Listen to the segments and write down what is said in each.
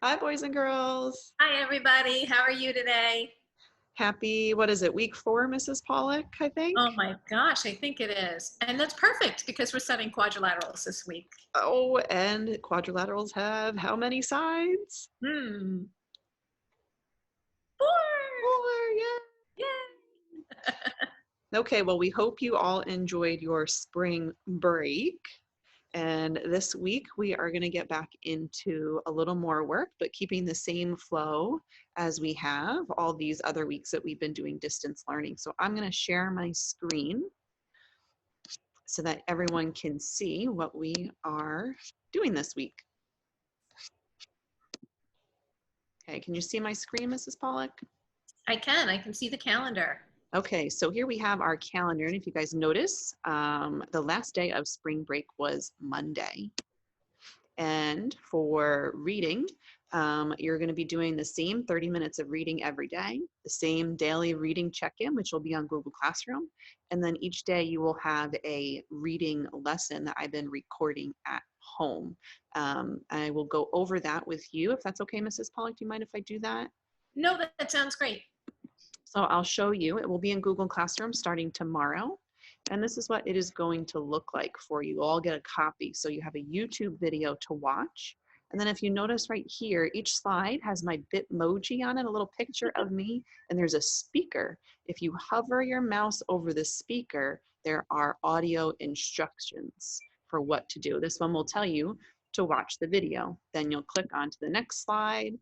Hi, boys and girls. Hi, everybody. How are you today? Happy, what is it, week 4, Mrs. Pollock, I think? Oh my gosh, I think it is. And that's perfect because we're studying quadrilaterals this week. Oh, and quadrilaterals have how many sides? Hmm. 4! 4, yeah. Yay! Okay, well, we hope you all enjoyed your spring break. And this week we are going to get back into a little more work, but keeping the same flow as we have all these other weeks that we've been doing distance learning. So I'm going to share my screen so that everyone can see what we are doing this week. Okay, can you see my screen, Mrs. Pollock? I can see the calendar. Okay, so here we have our calendar, and if you guys notice, the last day of spring break was Monday. And for reading, you're going to be doing the same 30 minutes of reading every day, the same daily reading check-in, which will be on Google Classroom. And then each day you will have a reading lesson that I've been recording at home. I will go over that with you, if that's okay, Mrs. Pollock. Do you mind if I do that? No, that sounds great. So I'll show you. It will be in Google Classroom starting tomorrow. And this is what it is going to look like for you. You'll all get a copy. So you have a YouTube video to watch. And then if you notice right here, each slide has my Bitmoji on it, a little picture of me, and there's a speaker. If you hover your mouse over the speaker, there are audio instructions for what to do. This one will tell you to watch the video. Then you'll click onto the next slide,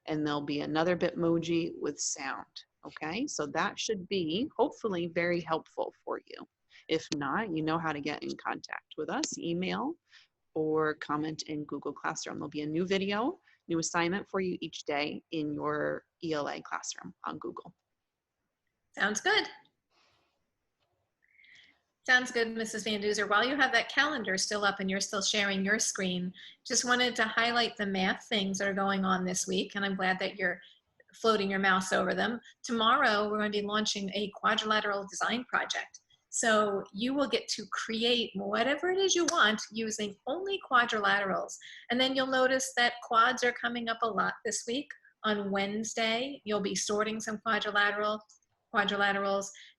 and there'll be another Bitmoji with sound. Okay, so that should be hopefully very helpful for you. If not, you know how to get in contact with us, email or comment in Google Classroom. There'll be a new video, new assignment for you each day in your ELA classroom on Google. Sounds good. Sounds good, Mrs. Van Duzer. While you have that calendar still up and you're still sharing your screen, just wanted to highlight the math things that are going on this week, and I'm glad that you're floating your mouse over them. Tomorrow, we're going to be launching a quadrilateral design project. So you will get to create whatever it is you want using only quadrilaterals. And then you'll notice that quads are coming up a lot this week. On Wednesday, you'll be sorting some quadrilaterals.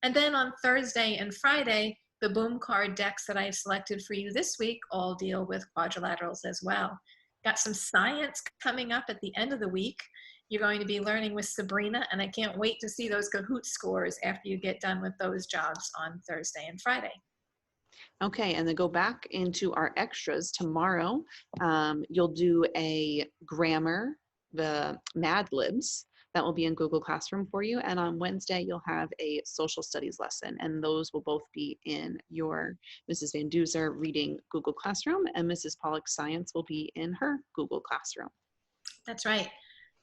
And then on Thursday and Friday, the boom card decks that I've selected for you this week all deal with quadrilaterals as well. Got some science coming up at the end of the week. You're going to be learning with Sabrina, and I can't wait to see those Kahoot scores after you get done with those jobs on Thursday and Friday. Okay, and then go back into our extras tomorrow. You'll do a grammar, the Mad Libs. That will be in Google Classroom for you. And on Wednesday, you'll have a social studies lesson. And those will both be in your Mrs. Van Duzer reading Google Classroom, and Mrs. Pollock Science will be in her Google Classroom. That's right.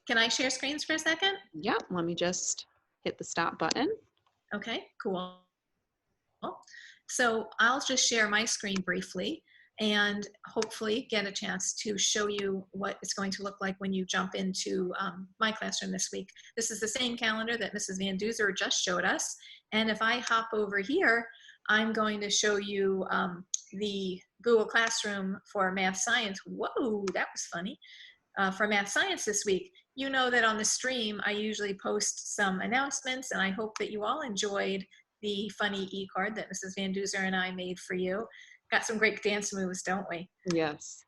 Can I share screens for a second? Yeah, let me just hit the stop button. Okay, cool. So I'll just share my screen briefly and hopefully get a chance to show you what it's going to look like when you jump into my classroom this week. This is the same calendar that Mrs. Van Duzer just showed us. And if I hop over here, I'm going to show you the Google Classroom for Math Science. Whoa, that was funny. For Math Science this week. You know that on the stream, I usually post some announcements, and I hope that you all enjoyed the funny e-card that Mrs. Van Duzer and I made for you. Got some great dance moves, don't we? Yes.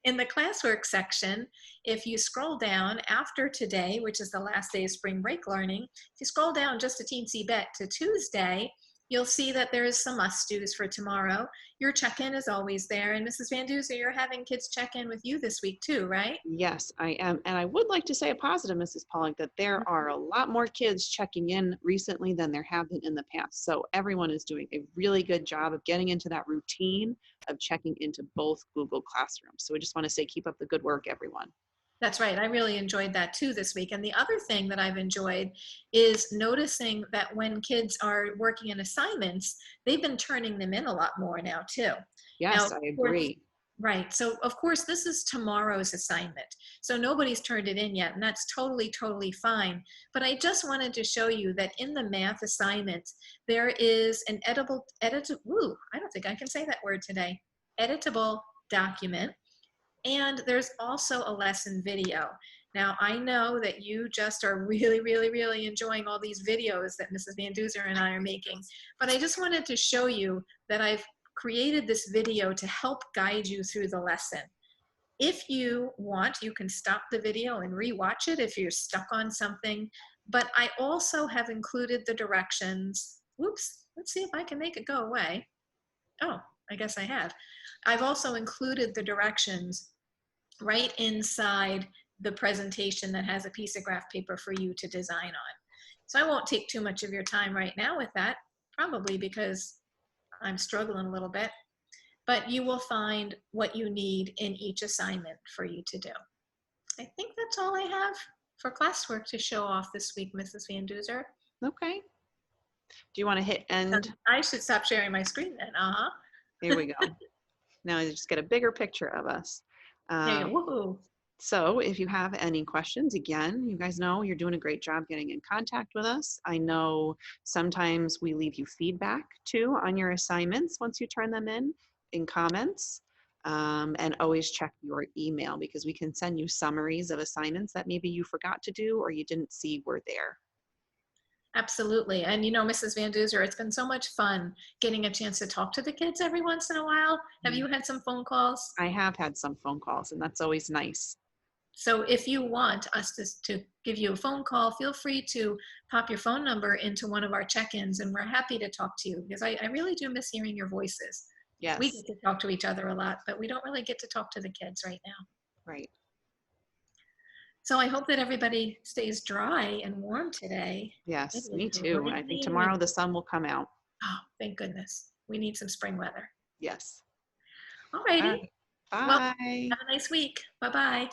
In the classwork section, if you scroll down after today, which is the last day of spring break learning, if you scroll down just a teensy bit to Tuesday, you'll see that there is some must-dos for tomorrow. Your check-in is always there. And Mrs. Van Duzer, you're having kids check in with you this week too, right? Yes, I am. And I would like to say a positive, Mrs. Pollock, that there are a lot more kids checking in recently than there have been in the past. So everyone is doing a really good job of getting into that routine of checking into both Google Classrooms. So we just want to say keep up the good work, everyone. That's right. I really enjoyed that too this week. And the other thing that I've enjoyed is noticing that when kids are working in assignments, they've been turning them in a lot more now too. Now, Yes, I agree. right. So of course, this is tomorrow's assignment. So nobody's turned it in yet, and that's totally, totally fine. But I just wanted to show you that in the math assignment, there is an I don't think I can say that word today, editable document. And there's also a lesson video. Now, I know that you just are really, really, really enjoying all these videos that Mrs. Van Duzer and I are making, but I just wanted to show you that I've created this video to help guide you through the lesson. If you want, you can stop the video and rewatch it if you're stuck on something, but I also have included the directions. Whoops, let's see if I can make it go away. Oh, I guess I have. I've also included the directions right inside the presentation that has a piece of graph paper for you to design on. So I won't take too much of your time right now with that, probably because I'm struggling a little bit, but you will find what you need in each assignment for you to do. I think that's all I have for classwork to show off this week, Mrs. Van Duzer. Okay. Do you want to hit end? I should stop sharing my screen then. Uh-huh. Here we go. Now you just get a bigger picture of us. There you go. Woohoo. So if you have any questions, again, you guys know you're doing a great job getting in contact with us. I know sometimes we leave you feedback too on your assignments once you turn them in comments. And always check your email because we can send you summaries of assignments that maybe you forgot to do or you didn't see were there. Absolutely. And you know, Mrs. Van Duzer, it's been so much fun getting a chance to talk to the kids every once in a while. Have you had some phone calls? I have had some phone calls and that's always nice. So if you want us to give you a phone call, feel free to pop your phone number into one of our check-ins and we're happy to talk to you because I really do miss hearing your voices. Yes. We get to talk to each other a lot, but we don't really get to talk to the kids right now. Right. So I hope that everybody stays dry and warm today. Yes, me too. I think tomorrow the sun will come out. Oh, thank goodness. We need some spring weather. Yes. All righty. Bye. Well, have a nice week. Bye-bye.